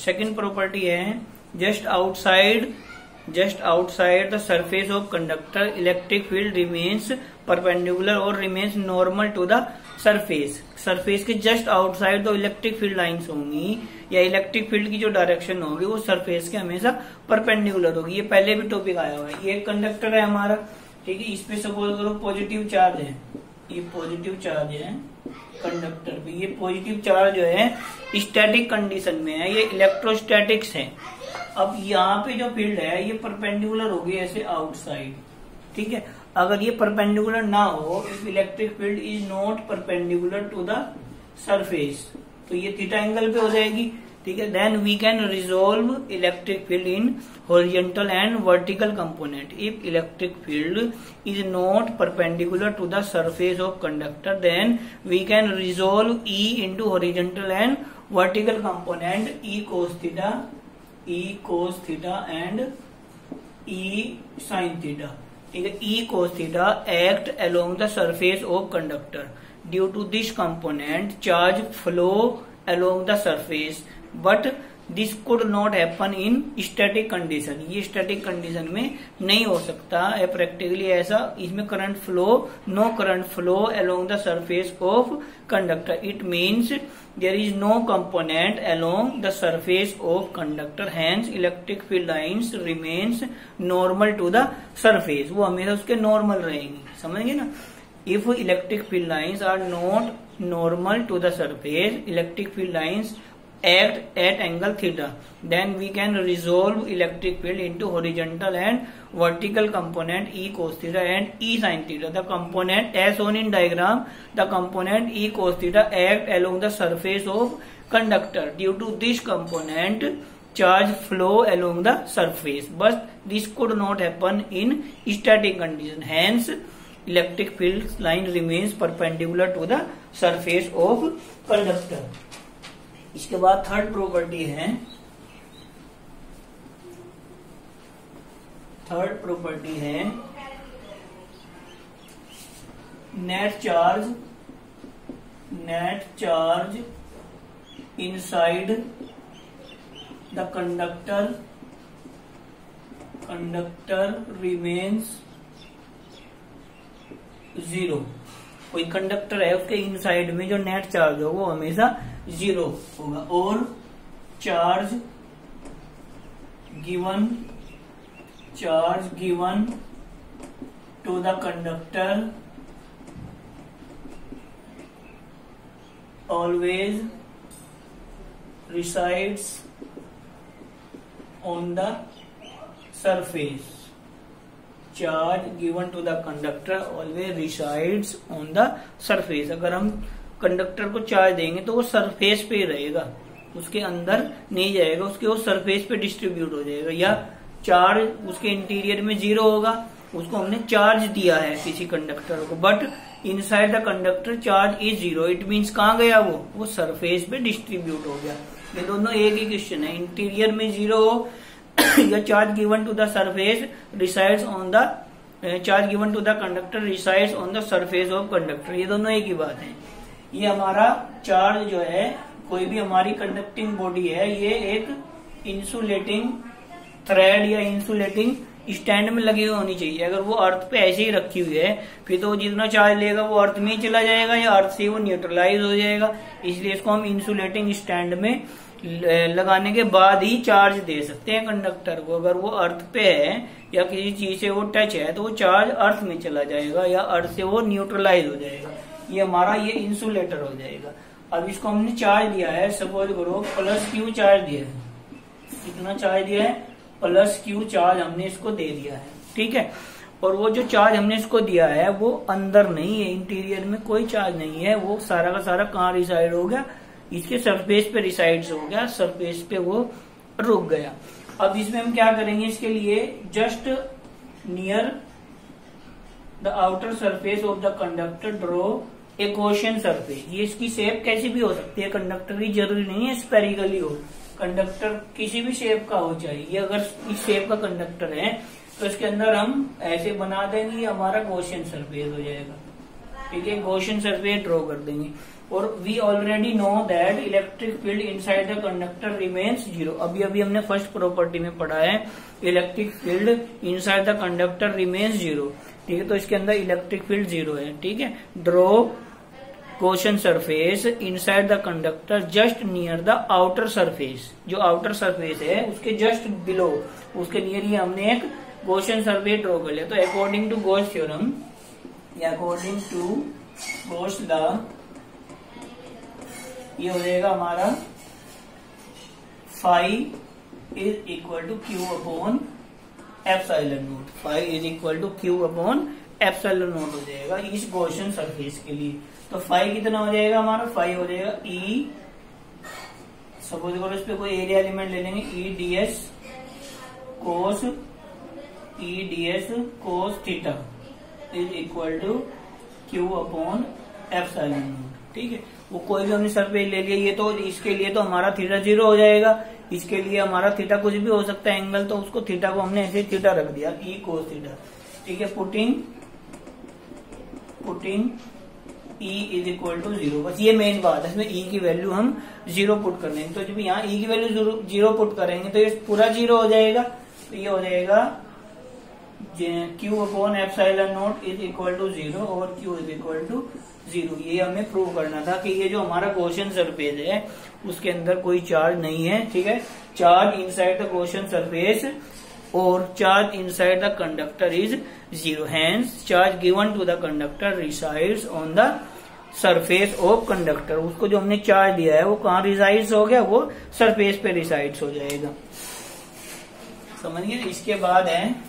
Second property है just outside the surface of conductor electric field remains perpendicular और remains normal to the surface के just outside तो electric field lines होंगी या electric field की जो डायरेक्शन होगी वो सरफेस के हमेशा परपेंडिकुलर होगी। ये पहले भी टॉपिक आया हुआ है। ये एक कंडक्टर है हमारा, ठीक है, इस पे सपोज करो पॉजिटिव चार्ज है, ये पॉजिटिव चार्ज है कंडक्टर पे। ये पॉजिटिव चार्ज जो है स्टैटिक कंडीशन में है, ये इलेक्ट्रोस्टैटिक्स है। अब यहाँ पे जो फील्ड है ये परपेंडिकुलर होगी ऐसे आउटसाइड, ठीक है। अगर ये परपेंडिकुलर ना हो, if electric field is not perpendicular to the surface, तो ये थीटा एंगल पे हो जाएगी, ठीक है। Then we can resolve electric field in horizontal and vertical component. If electric field is not perpendicular to the surface of conductor, then we can resolve E into horizontal and vertical component E cos theta and E sine theta, ठीक है। E cos theta act along the surface of conductor. Due to this component charge flow along the surface, but this could not happen in static condition. ये static condition में नहीं हो सकता है practically ऐसा। इसमें no current flow along the surface of conductor. It means there is no component along the surface of conductor, hence electric field lines remains normal to the surface। वो हमेशा उसके नॉर्मल रहेंगी, समझेंगे ना। if electric field lines are not normal to the surface, electric field lines act at angle theta, then we can resolve electric field into horizontal and vertical component E cos theta and E sin theta. The component as shown in diagram, the component E cos theta act along the surface of conductor. Due to this component charge flow along the surface, but this could not happen in static condition, hence electric field line remains perpendicular to the surface of conductor। इसके बाद third property है net charge inside the conductor remains zero. कोई conductor है उसके inside में जो net charge हो वो हमेशा जीरो होगा, और charge given to the conductor always resides on the surface. Charge given to the conductor always resides on the surface. अगर हम कंडक्टर को चार्ज देंगे तो वो सरफेस पे ही रहेगा, उसके अंदर नहीं जाएगा, उसके वो सरफेस पे डिस्ट्रीब्यूट हो जाएगा। या चार्ज उसके इंटीरियर में जीरो होगा, उसको हमने चार्ज दिया है किसी कंडक्टर को, but inside the conductor charge is zero. It means कहाँ गया वो सरफेस पे डिस्ट्रीब्यूट हो गया। ये दोनों एक ही क्वेश्चन है, इंटीरियर में जीरो हो या charge given to the surface resides on the charge given to the conductor resides on the surface of conductor, ये दोनों एक ही बात है। ये हमारा चार्ज जो है, कोई भी हमारी कंडक्टिंग बॉडी है, ये एक इंसुलेटिंग थ्रेड या इंसुलेटिंग स्टैंड में लगी हुई होनी चाहिए। अगर वो अर्थ पे ऐसे ही रखी हुई है फिर तो जितना चार्ज लेगा वो अर्थ में ही चला जाएगा या अर्थ से वो न्यूट्रलाइज हो जाएगा। इसलिए इसको हम इंसुलेटिंग स्टैंड में लगाने के बाद ही चार्ज दे सकते हैं कंडक्टर को। अगर वो अर्थ पे है या किसी चीज से वो टच है तो वो चार्ज अर्थ में चला जाएगा या अर्थ से वो न्यूट्रलाइज हो जाएगा। ये हमारा ये इंसुलेटर हो जाएगा। अब इसको हमने चार्ज दिया है, सपोज करो प्लस क्यू चार्ज दिया है। कितना चार्ज दिया है? प्लस क्यू चार्ज हमने इसको दे दिया है, ठीक है। और वो जो चार्ज हमने इसको दिया है वो अंदर नहीं है, इंटीरियर में कोई चार्ज नहीं है, वो सारा का सारा कहाँ रिसाइड हो गया? इसके सरफेस पे रिसाइड हो गया, सरफेस पे वो रुक गया। अब इसमें हम क्या करेंगे, इसके लिए just near the outer surface of the conductor draw a Gaussian surface. ये इसकी शेप कैसी भी हो सकती है, कंडक्टर की जरूरी नहीं है स्पेरिकली हो, कंडक्टर किसी भी शेप का हो चाहिए। अगर इस शेप का कंडक्टर है तो इसके अंदर हम ऐसे बना देंगे, हमारा गॉसियन सरफेस हो जाएगा, ठीक है। गॉसियन सरफेस ड्रॉ कर देंगे। और we already know that electric field inside the conductor remains zero. अभी अभी हमने फर्स्ट प्रॉपर्टी में पढ़ा है electric field inside the conductor remains zero. ठीक है, तो इसके अंदर इलेक्ट्रिक फील्ड जीरो है। ठीक है, draw Gaussian surface inside the conductor just near the outer surface. जो आउटर सरफेस है उसके जस्ट बिलो, उसके नियर ही हमने एक गॉसियन सरफेस ड्रॉ कर लिया। तो अकॉर्डिंग टू गॉस थ्योरम या अकॉर्डिंग टू गॉस लॉ ये हो जाएगा हमारा phi is equal to Q upon epsilon naught. Phi is equal to Q upon epsilon naught हो जाएगा इस गॉसियन सरफेस के लिए। तो फाई कितना हो जाएगा हमारा, फाई हो जाएगा ई, सपोज करो इस पे कोई एरिया एलिमेंट ले लेंगे, E D S cos theta is equal to Q upon epsilon naught. ठीक है, वो कोई भी हमने सरफेस ले लिया, ये तो इसके लिए तो हमारा थीटा जीरो हो जाएगा, इसके लिए हमारा थीटा कुछ भी हो सकता है एंगल, तो उसको थीटा को हमने ऐसे थीटा रख दिया ई कोस थीटा। ठीक है, putting E is equal to zero. बस ये मेन बात है, इसमें ई की वैल्यू हम जीरो पुट कर देंगे। तो जब यहाँ ई की वैल्यू जीरो पुट करेंगे तो ये पूरा जीरो हो जाएगा। तो ये हो जाएगा q upon epsilon naught is equal to zero और q is equal to zero. ये हमें प्रूव करना था कि ये जो हमारा गॉसियन सरफेस है उसके अंदर कोई चार्ज नहीं है। ठीक है, charge inside the Gaussian surface और charge inside the conductor is zero. Hence charge given to the conductor resides on the surface of conductor. उसको जो हमने चार्ज दिया है वो कहाँ रिसाइड्स हो गया, वो सरफेस पे रिसाइड्स हो जाएगा। समझ गए। इसके बाद है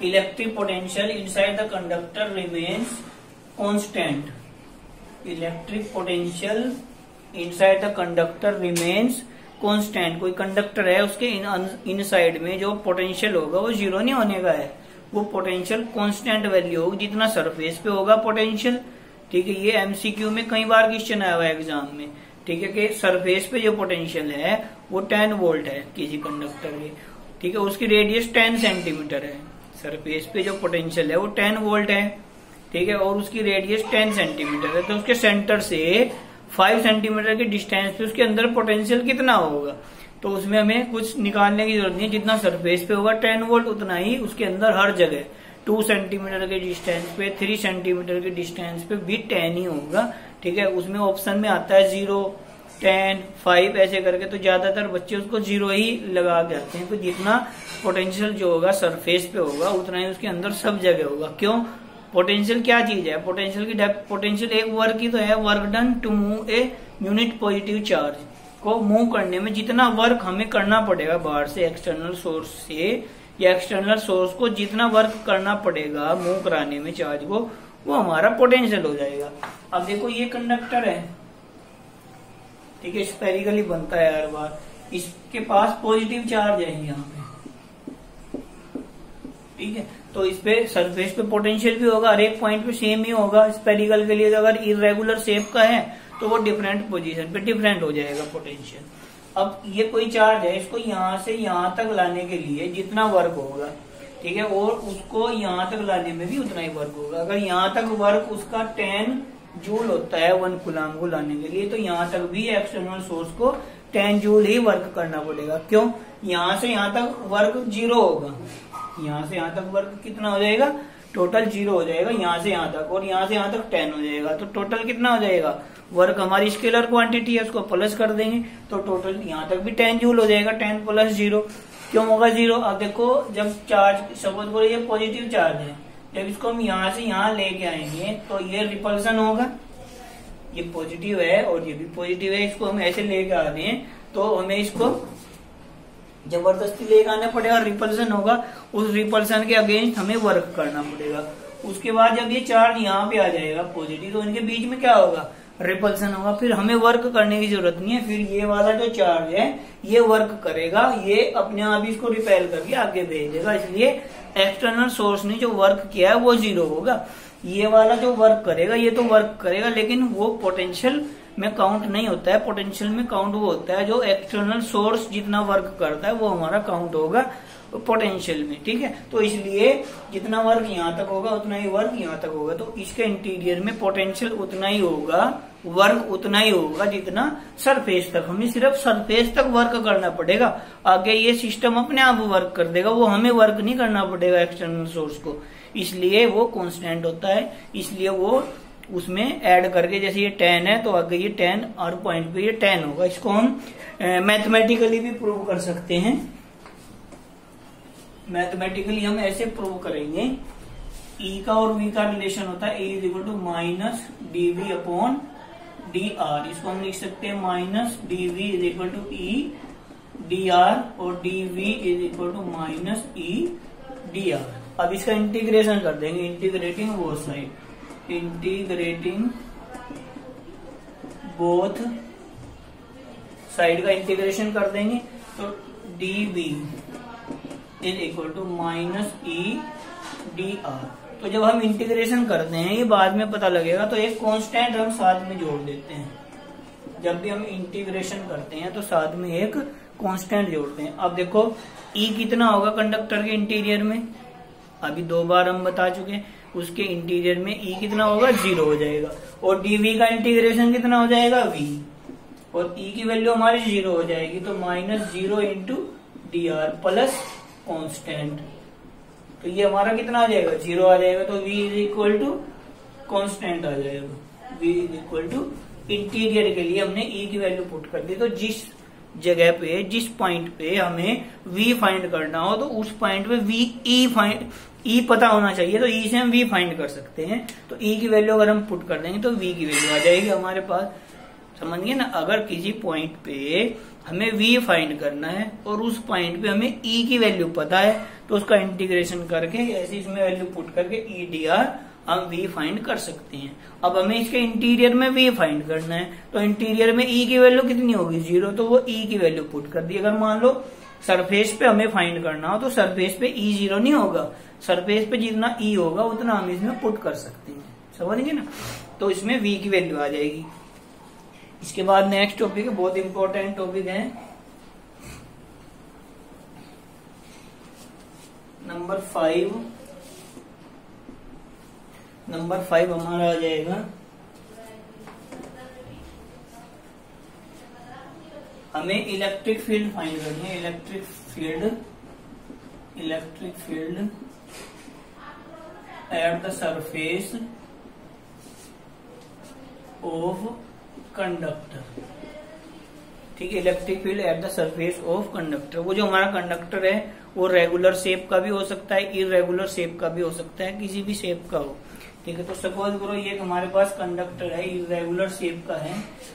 electric potential inside the conductor remains constant. Electric potential inside the conductor remains constant. कोई कंडक्टर है उसके इनसाइड में जो पोटेंशियल होगा वो जीरो नहीं होने का है, वो पोटेंशियल कांस्टेंट वैल्यू होगी जितना सरफेस पे होगा पोटेंशियल। ठीक है, ये एमसीक्यू में कई बार क्वेश्चन आया हुआ है एग्जाम में। ठीक है, कि सरफेस पे जो पोटेंशियल है वो 10 वोल्ट है किसी कंडक्टर के। ठीक है, उसकी रेडियस 10 सेंटीमीटर है। सरफेस पे जो पोटेंशियल है वो 10 वोल्ट है। ठीक है, और उसकी रेडियस 10 सेंटीमीटर है। तो उसके सेंटर से 5 सेंटीमीटर के डिस्टेंस पे उसके अंदर पोटेंशियल कितना होगा, तो उसमें हमें कुछ निकालने की जरूरत नहीं है। जितना सरफेस पे होगा 10 वोल्ट उतना ही उसके अंदर हर जगह 2 सेंटीमीटर के डिस्टेंस पे 3 सेंटीमीटर के डिस्टेंस पे भी 10 ही होगा। ठीक है, उसमें ऑप्शन में आता है 0, 10, 5 ऐसे करके, तो ज्यादातर बच्चे उसको 0 ही लगा के आते हैं। तो जितना पोटेंशियल जो होगा सरफेस पे होगा उतना ही उसके अंदर सब जगह होगा। क्यों, पोटेंशियल क्या चीज है, पोटेंशियल की पोटेंशियल एक वर्क ही तो है, work done to move a unit positive charge को मूव करने में जितना वर्क हमें करना पड़ेगा बाहर से एक्सटर्नल सोर्स से या एक्सटर्नल सोर्स को जितना वर्क करना पड़ेगा मूव कराने में चार्ज को, वो हमारा पोटेंशियल हो जाएगा। अब देखो ये कंडक्टर है, ठीक है, स्पेरिकली बनता है हर बार, इसके पास पॉजिटिव चार्ज है यहाँ पे। ठीक है, तो इस पे सरफेस पे पोटेंशियल भी होगा, हर एक पॉइंट पे सेम ही होगा। स्पेरिकल के लिए अगर इरेगुलर शेप का है तो वो डिफरेंट पोजीशन पे डिफरेंट हो जाएगा पोटेंशियल। अब ये कोई चार्ज है, इसको यहाँ से यहाँ तक लाने के लिए जितना वर्क होगा, ठीक है, और उसको यहाँ तक लाने में भी उतना ही वर्क होगा। अगर यहाँ तक वर्क उसका 10 जूल होता है 1 कूलम को लाने के लिए, तो यहाँ तक भी एक्सटर्नल सोर्स को 10 जूल ही वर्क करना पड़ेगा। क्यों, यहाँ से यहाँ तक वर्क 0 होगा, यहाँ से यहाँ तक वर्क कितना हो जाएगा, टोटल 0 हो जाएगा यहाँ से यहाँ तक, और यहाँ से यहाँ तक 10 हो जाएगा। तो टोटल कितना हो जाएगा, वर्क हमारी स्केलर क्वांटिटी है उसको प्लस कर देंगे तो टोटल यहाँ तक भी 10 जूल हो जाएगा। 10 + 0 क्यों होगा 0। अब देखो जब चार्ज सपोज करो ये पॉजिटिव चार्ज है, जब इसको हम यहाँ से यहाँ लेके आएंगे तो ये रिपल्सन होगा, ये पॉजिटिव है और ये भी पॉजिटिव है, इसको हम ऐसे लेके आ रहे हैं तो हमें इसको जबरदस्ती लेके आना पड़ेगा, रिपल्सन होगा, उस रिपल्सन के अगेंस्ट हमें वर्क करना पड़ेगा। उसके बाद जब ये चार्ज यहाँ पे आ जाएगा पॉजिटिव, तो इनके बीच में क्या होगा, रिपल्सन होगा, फिर हमें वर्क करने की जरूरत नहीं है। फिर ये वाला जो चार्ज है ये वर्क करेगा, ये अपने आप इसको रिपेल करके आगे भेज देगा। इसलिए एक्सटर्नल सोर्स ने जो वर्क किया है वो 0 होगा। ये वाला जो वर्क करेगा ये तो वर्क करेगा, लेकिन वो पोटेंशियल में काउंट नहीं होता है। पोटेंशियल में काउंट वो होता है जो एक्सटर्नल सोर्स जितना वर्क करता है वो हमारा काउंट होगा। पोटेंशियल में, ठीक है। तो इसलिए जितना वर्क यहाँ तक होगा उतना ही वर्क यहाँ तक होगा, तो इसके इंटीरियर में पोटेंशियल उतना ही होगा, वर्क उतना ही होगा जितना सरफेस तक। हमें सिर्फ सरफेस तक वर्क करना पड़ेगा, आगे ये सिस्टम अपने आप वर्क कर देगा, वो हमें वर्क नहीं करना पड़ेगा एक्सटर्नल सोर्स को, इसलिए वो कांस्टेंट होता है। इसलिए वो उसमें ऐड करके, जैसे ये 10 है तो आगे ये 10 और पॉइंट पे ये 10 होगा। इसको हम मैथमेटिकली भी प्रूव कर सकते हैं। मैथमेटिकली हम ऐसे प्रूव करेंगे, ई का और वी का रिलेशन होता है E equal to minus dv upon dr। इसको हम लिख सकते हैं minus dv is equal to E dr और dv is equal to minus E dr। अब इसका इंटीग्रेशन कर देंगे, integrating both side, integrating both side का इंटीग्रेशन कर देंगे, तो dv is equal to minus E dr। तो जब हम इंटीग्रेशन करते हैं, ये बाद में पता लगेगा, तो एक कांस्टेंट हम साथ में जोड़ देते हैं। जब भी हम इंटीग्रेशन करते हैं तो साथ में एक कांस्टेंट जोड़ते हैं। अब देखो E कितना होगा कंडक्टर के इंटीरियर में, अभी 2 बार हम बता चुके हैं, उसके इंटीरियर में E कितना होगा, 0 हो जाएगा। और dv का इंटीग्रेशन कितना हो जाएगा, v, और E की वैल्यू हमारी 0 हो जाएगी, तो minus 0 into dr plus constant, तो ये हमारा कितना आ जाएगा, 0 आ जाएगा। तो v is equal to constant आ जाएगा, v is equal to interior के लिए हमने E की वैल्यू पुट कर दी। तो जिस जगह पे, जिस पॉइंट पे हमें v फाइंड करना हो, तो उस पॉइंट पे E पता होना चाहिए, तो E से हम v फाइंड कर सकते हैं। तो E की वैल्यू अगर हम पुट कर देंगे तो v की वैल्यू आ जाएगी हमारे पास, समझिए ना। अगर किसी पॉइंट पे हमें v फाइंड करना है और उस पॉइंट पे हमें E की वैल्यू पता है, तो उसका इंटीग्रेशन करके ऐसे इसमें वैल्यू पुट करके E dr हम v फाइंड कर सकते हैं। अब हमें इसके इंटीरियर में v फाइंड करना है, तो इंटीरियर में E की वैल्यू कितनी होगी, 0, तो वो E की वैल्यू पुट कर दी। अगर मान लो सरफेस पे हमें फाइंड करना हो, तो सरफेस पे E 0 नहीं होगा, सरफेस पे जितना E होगा उतना हम इसमें पुट कर सकते हैं, समझ गए ना। तो इसमें v की वैल्यू आ जाएगी। इसके बाद नेक्स्ट टॉपिक है, बहुत इंपॉर्टेंट टॉपिक है, नंबर 5। नंबर 5 हमारा आ जाएगा, हमें इलेक्ट्रिक फील्ड फाइंड करनी है। Electric field at the surface of conductor, ठीक है। Electric field at the surface of conductor, वो जो हमारा कंडक्टर है वो रेगुलर शेप का भी हो सकता है, इरेगुलर शेप का भी हो सकता है, किसी भी शेप का हो, ठीक है। तो सपोज करो ये हमारे पास कंडक्टर है, इरेगुलर शेप का है,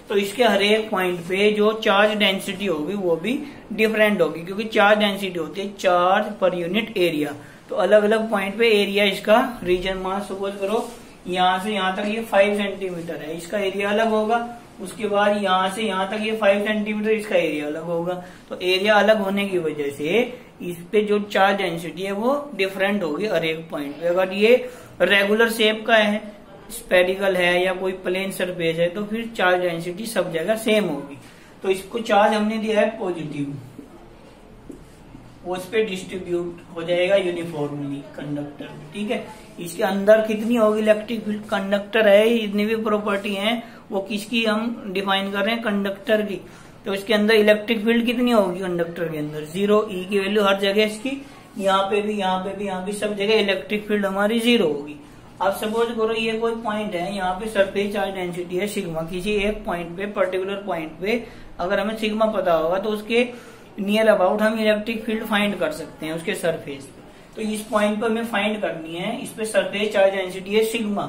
तो इसके हर एक पॉइंट पे जो चार्ज डेंसिटी होगी वो भी डिफरेंट होगी, क्योंकि चार्ज डेंसिटी होती है चार्ज पर यूनिट एरिया। तो अलग अलग पॉइंट पे एरिया इसका रीजन, मान सपोज करो यहाँ से यहाँ तक ये 5 सेंटीमीटर है, इसका एरिया अलग होगा। उसके बाद यहाँ से यहाँ तक ये 5 सेंटीमीटर, इसका एरिया अलग होगा। तो एरिया अलग होने की वजह से इस पे जो चार्ज डेंसिटी है वो डिफरेंट होगी हर एक पॉइंट पे। अगर ये रेगुलर शेप का है, स्पेरिकल है या कोई प्लेन सरफेस है, तो फिर चार्ज डेंसिटी सब जगह सेम होगी। तो इसको चार्ज हमने दिया है पॉजिटिव, उस पे डिस्ट्रीब्यूट हो जाएगा यूनिफॉर्मली कंडक्टर, ठीक है। इसके अंदर कितनी होगी इलेक्ट्रिक फील्ड, कंडक्टर है, इतनी भी प्रॉपर्टी है, वो किसकी हम डिफाइन कर रहे हैं, कंडक्टर की। तो इसके अंदर इलेक्ट्रिक फील्ड कितनी होगी कंडक्टर के अंदर, 0। E की वैल्यू हर जगह इसकी, यहाँ पे भी, यहाँ पे भी, यहाँ भी, सब जगह इलेक्ट्रिक फील्ड हमारी 0 होगी। अब सपोज करो ये कोई पॉइंट है, यहाँ पे सरफेस चार्ज डेंसिटी है सिग्मा, किसी एक पॉइंट पे, पर्टिकुलर पॉइंट पे अगर हमें सिग्मा पता होगा तो उसके नियर अबाउट हम इलेक्ट्रिक फील्ड फाइंड कर सकते हैं उसके सरफेस पे। तो इस पॉइंट पर हमें फाइंड करनी है, इस पे सरफेस चार्ज डेंसिटी है सिग्मा।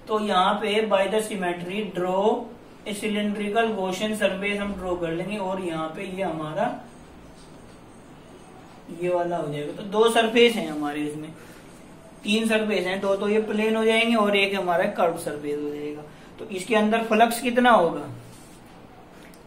तो यहाँ पे bye the symmetry draw a cylindrical Gaussian surface हम ड्रॉ कर लेंगे, और यहाँ पे ये हमारा ये वाला हो जाएगा। तो 2 सरफेस हैं हमारे, इसमें 3 सरफेस हैं, 2 तो ये प्लेन हो जाएंगे और एक हमारा कर्व सरफेस हो जाएगा। तो इसके अंदर फ्लक्स कितना होगा,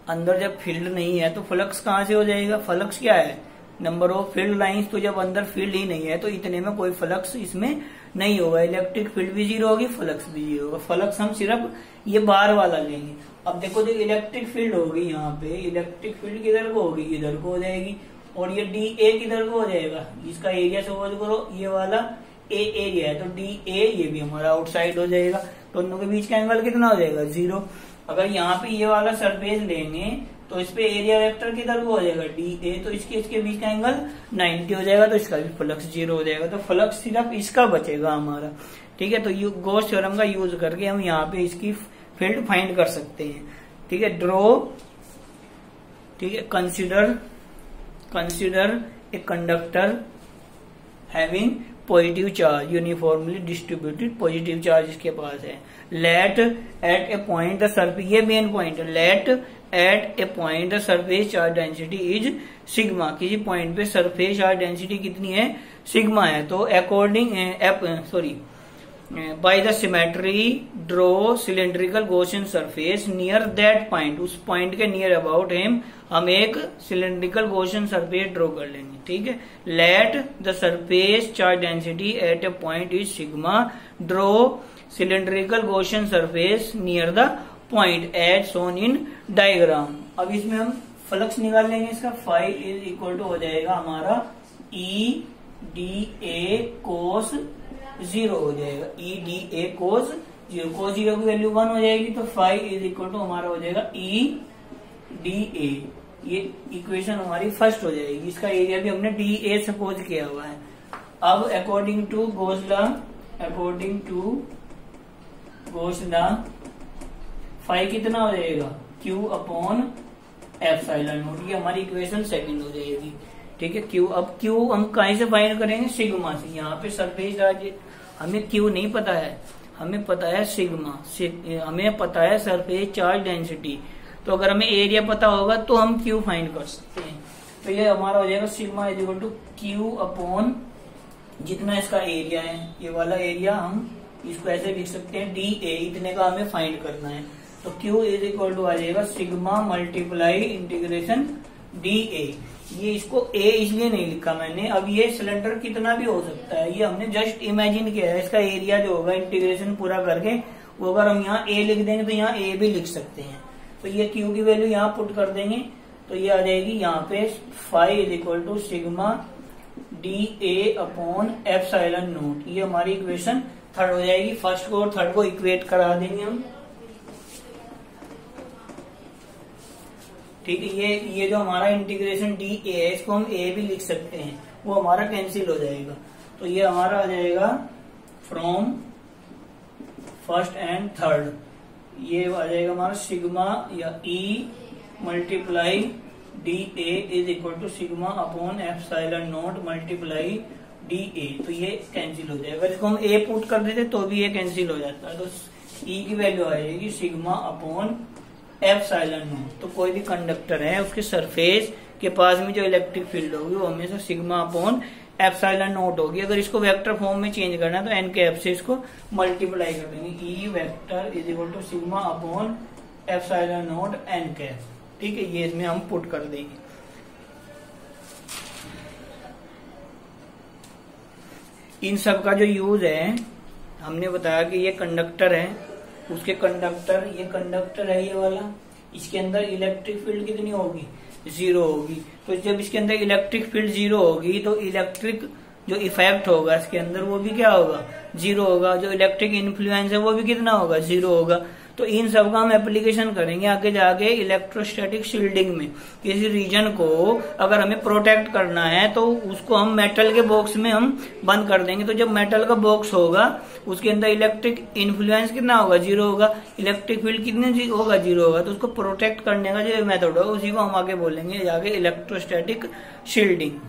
अंदर जब फील्ड नहीं है तो फ्लक्स कहाँ से हो जाएगा, फ्लक्स क्या है, नंबर ऑफ फील्ड लाइंस। तो जब अंदर फील्ड ही नहीं है तो इतने में कोई फ्लक्स इसमें नहीं होगा, इलेक्ट्रिक फील्ड भी 0 होगी, फ्लक्स भी 0 होगा। फ्लक्स हम सिर्फ ये बाहर वाला लेंगे। अब देखो जो इलेक्ट्रिक फील्ड होगी यहाँ पे, इलेक्ट्रिक फील्ड किधर को होगी, इधर को हो जाएगी, और ये डी ए किधर को हो जाएगा, इसका एरिया सपोज करो ये वाला ए एरिया है, तो डी ए ये भी हमारा आउटसाइड हो जाएगा। तो दोनों के बीच का एंगल कितना हो जाएगा, 0। अगर यहाँ पे ये वाला सरफेस लेंगे तो इस पे एरिया वेक्टर किधर को हो जाएगा, डी ए, तो इसके बीच का एंगल 90 हो जाएगा, तो इसका भी फ्लक्स 0 हो जाएगा। तो फ्लक्स सिर्फ इसका बचेगा हमारा, ठीक है। तो गॉस थ्योरम का यूज करके हम यहाँ पे इसकी फील्ड फाइंड कर सकते हैं, ठीक है। ड्रॉ, ठीक है, consider a conductor having positive charge, uniformly distributed positive charge इसके पास है। Let at a point the surface, ये मेन पॉइंट है, let at a point the surface charge density is sigma, किसी पॉइंट पे सरफेस चार्ज डेंसिटी कितनी है, sigma है। तो according by the symmetry draw cylindrical Gaussian surface near that point, उस point के नियर अबाउट हिम हम एक सिलेंड्रिकल गॉसियन सरफेस ड्रॉ कर लेंगे, ठीक है। Let the surface charge density at a point is sigma, draw cylindrical Gaussian surface near the point as shown in diagram. अब इसमें हम फ्लक्स निकाल लेंगे, इसका फाई इज इक्वल टू हो जाएगा हमारा ई डी ए कोस 0 हो जाएगा, ई डी ए कोस 0, कोस 0 की वैल्यू 1 हो जाएगी, तो फाई इज इक्वल टू हमारा हो जाएगा ई डी ए, ये इक्वेशन हमारी फर्स्ट हो जाएगी। इसका एरिया भी हमने डी ए सपोज किया हुआ है। अब according to Gauss law phi कितना हो जाएगा, क्यू अपॉन एप्सिलॉन नॉट, ये हमारी इक्वेशन सेकंड हो जाएगी, ठीक है। क्यू, अब क्यू हम कहीं से फाइंड करेंगे, सिग्मा से। यहाँ पे सरफेस चार्ज हमें क्यू नहीं पता है, हमें पता है सिग्मा, हमें पता है सरफेस चार्ज डेंसिटी। तो अगर हमें एरिया पता होगा तो हम क्यू फाइंड कर सकते हैं। तो ये हमारा हो जाएगा sigma is equal to Q upon जितना इसका एरिया है, ये वाला एरिया हम इसको ऐसे लिख सकते हैं डी ए, इतने का हमें फाइंड करना है। तो क्यू इज इक्वल टू आ जाएगा sigma multiply integration D A. ये इसको ए इसलिए नहीं लिखा मैंने, अब ये सिलेंडर कितना भी हो सकता है, ये हमने जस्ट इमेजिन किया है। इसका एरिया जो होगा इंटीग्रेशन पूरा करके, वो अगर हम यहाँ ए लिख देंगे तो यहाँ ए भी लिख सकते हैं। तो ये क्यू की वैल्यू यहाँ पुट कर देंगे, तो ये आ जाएगी यहाँ पे phi is equal to sigma D A upon epsilon naught. ये हमारी इक्वेशन थर्ड हो जाएगी। फर्स्ट को और थर्ड को इक्वेट करा देंगे हम, ठीक है। ये जो हमारा इंटीग्रेशन डी ए है, इसको हम ए भी लिख सकते हैं, वो हमारा कैंसिल हो जाएगा। तो ये हमारा आ जाएगा फ्रॉम फर्स्ट एंड थर्ड, ये आ जाएगा हमारा सिग्मा या E multiply d A is equal to sigma upon epsilon naught multiply d A. तो ये कैंसिल हो जाएगा। इसको हम ए पुट कर देते तो भी ये कैंसिल हो जाता है। तो ई की वैल्यू आ जाएगी सिग्मा अपॉन एप्सिलॉन नॉट। तो कोई भी कंडक्टर है उसके सरफेस के पास में जो इलेक्ट्रिक फील्ड होगी वो हमेशा सिग्मा अपॉन एप्सिलॉन नॉट होगी। अगर इसको वेक्टर फॉर्म में चेंज करना है तो एन कैप से इसको मल्टीप्लाई कर देंगे, E vector is equal to sigma upon epsilon naught N cap, ठीक है। ये इसमें हम पुट कर देंगे। इन सब का जो यूज है, हमने बताया कि ये कंडक्टर है, उसके कंडक्टर, ये कंडक्टर है ये वाला, इसके अंदर इलेक्ट्रिक फील्ड कितनी होगी, 0 होगी। तो जब इसके अंदर इलेक्ट्रिक फील्ड 0 होगी तो इलेक्ट्रिक जो इफेक्ट होगा इसके अंदर वो भी क्या होगा, 0 होगा। जो इलेक्ट्रिक इन्फ्लुएंस है वो भी कितना होगा, 0 होगा। तो इन सब का हम एप्लीकेशन करेंगे आगे जाके इलेक्ट्रोस्टैटिक शील्डिंग में। किसी रीजन को अगर हमें प्रोटेक्ट करना है तो उसको हम मेटल के बॉक्स में हम बंद कर देंगे। तो जब मेटल का बॉक्स होगा उसके अंदर इलेक्ट्रिक इन्फ्लुएंस कितना होगा, 0 होगा। इलेक्ट्रिक फील्ड कितने होगा, 0 होगा। तो उसको प्रोटेक्ट करने का जो मेथड होगा उसी को हम आगे बोलेंगे जाके इलेक्ट्रोस्टैटिक शील्डिंग।